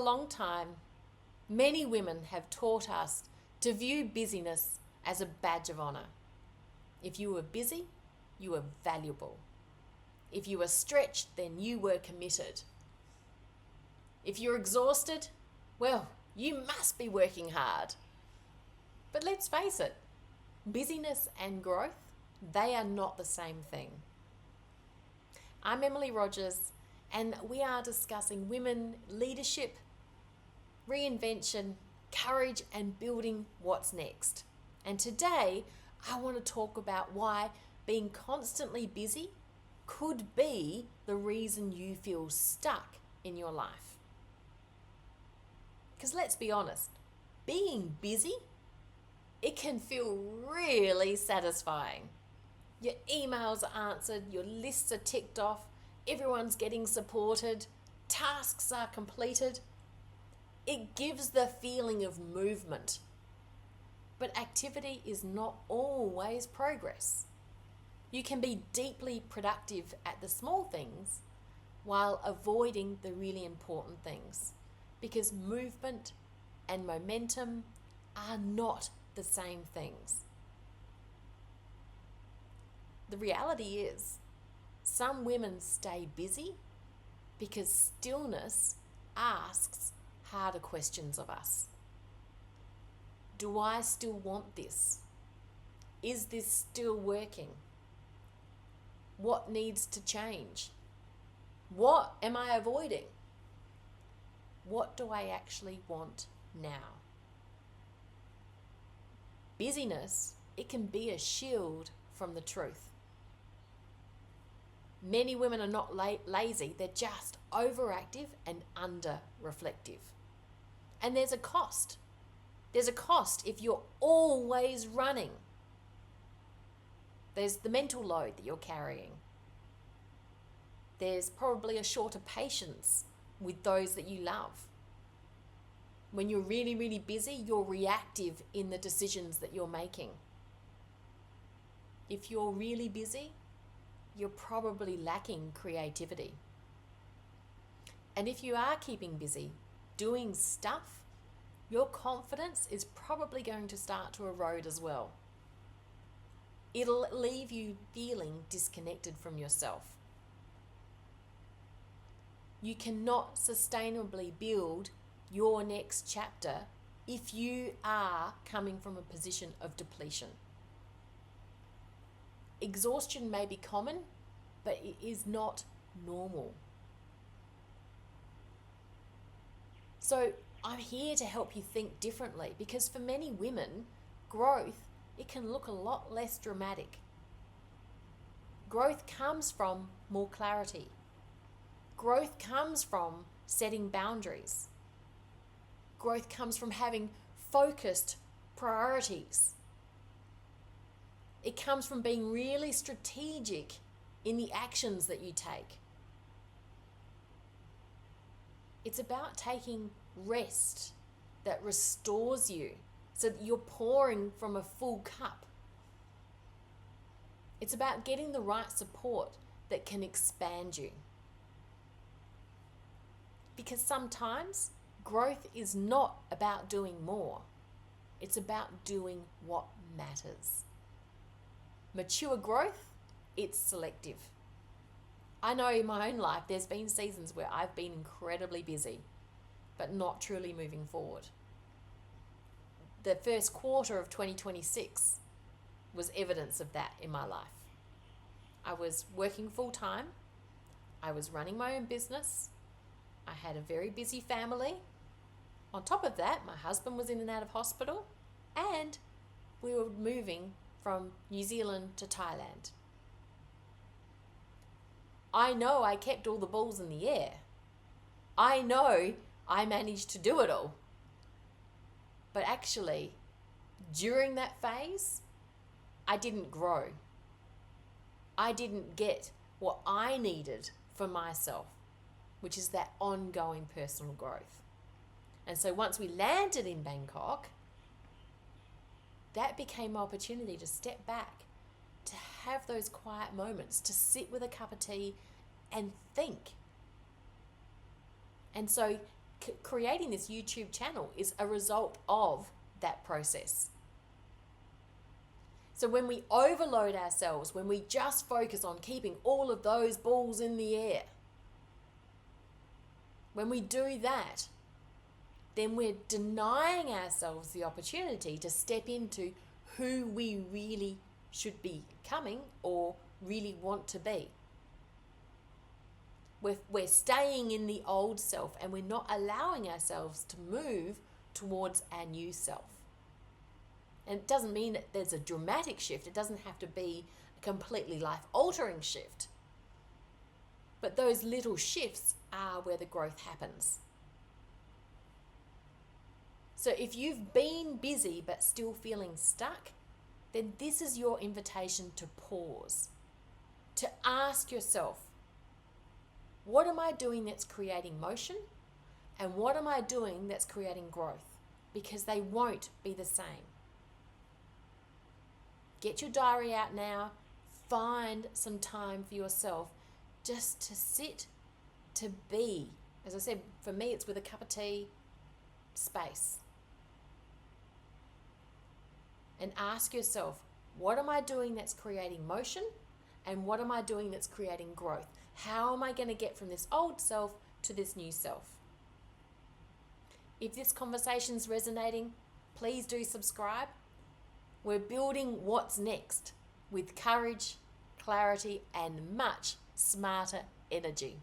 long time, many women have taught us to view busyness as a badge of honor. If you were busy, you were valuable. If you were stretched, then you were committed. If you're exhausted, well, you must be working hard. But let's face it, busyness and growth, they are not the same thing. I'm Emily Rogers, and we are discussing women leadership, reinvention, courage, and building what's next. And today, I want to talk about why being constantly busy could be the reason you feel stuck in your life. Because let's be honest, being busy, it can feel really satisfying. Your emails are answered, your lists are ticked off, everyone's getting supported, tasks are completed. It gives the feeling of movement. But activity is not always progress. You can be deeply productive at the small things while avoiding the really important things, because movement and momentum are not the same things. The reality is, some women stay busy because stillness asks harder questions of us. Do I still want this? Is this still working? What needs to change? What am I avoiding? What do I actually want now? Busyness, it can be a shield from the truth. Many women are not lazy, they're just overactive and under-reflective. And there's a cost. There's a cost if you're always running. There's the mental load that you're carrying. There's probably a shorter patience with those that you love. When you're really, really busy, you're reactive in the decisions that you're making. If you're really busy, you're probably lacking creativity. And if you are keeping busy, doing stuff, your confidence is probably going to start to erode as well. It'll leave you feeling disconnected from yourself. You cannot sustainably build your next chapter if you are coming from a position of depletion. Exhaustion may be common, but it is not normal. So I'm here to help you think differently, because for many women, growth, it can look a lot less dramatic. Growth comes from more clarity. Growth comes from setting boundaries. Growth comes from having focused priorities. It comes from being really strategic in the actions that you take. It's about taking rest that restores you so that you're pouring from a full cup. It's about getting the right support that can expand you. Because sometimes growth is not about doing more. It's about doing what matters. Mature growth, it's selective. I know in my own life there's been seasons where I've been incredibly busy, but not truly moving forward. The first quarter of 2026 was evidence of that in my life. I was working full time. I was running my own business. I had a very busy family. On top of that, my husband was in and out of hospital, and we were moving from New Zealand to Thailand. I know I kept all the balls in the air. I know I managed to do it all. But actually, during that phase, I didn't grow. I didn't get what I needed for myself, which is that ongoing personal growth. And so once we landed in Bangkok, that became my opportunity to step back, to have those quiet moments, to sit with a cup of tea and think. And so creating this YouTube channel is a result of that process. So when we overload ourselves, when we just focus on keeping all of those balls in the air, when we do that, then we're denying ourselves the opportunity to step into who we really should be becoming or really want to be. We're staying in the old self and we're not allowing ourselves to move towards our new self. And it doesn't mean that there's a dramatic shift. It doesn't have to be a completely life-altering shift. But those little shifts are where the growth happens. So if you've been busy but still feeling stuck, then this is your invitation to pause, to ask yourself, what am I doing that's creating motion? And what am I doing that's creating growth? Because they won't be the same. Get your diary out now. Find some time for yourself just to sit, to be. As I said, for me, it's with a cup of tea, space. And ask yourself, what am I doing that's creating motion? And what am I doing that's creating growth? How am I going to get from this old self to this new self? If this conversation's resonating, please do subscribe. We're building what's next with courage, clarity, and much smarter energy.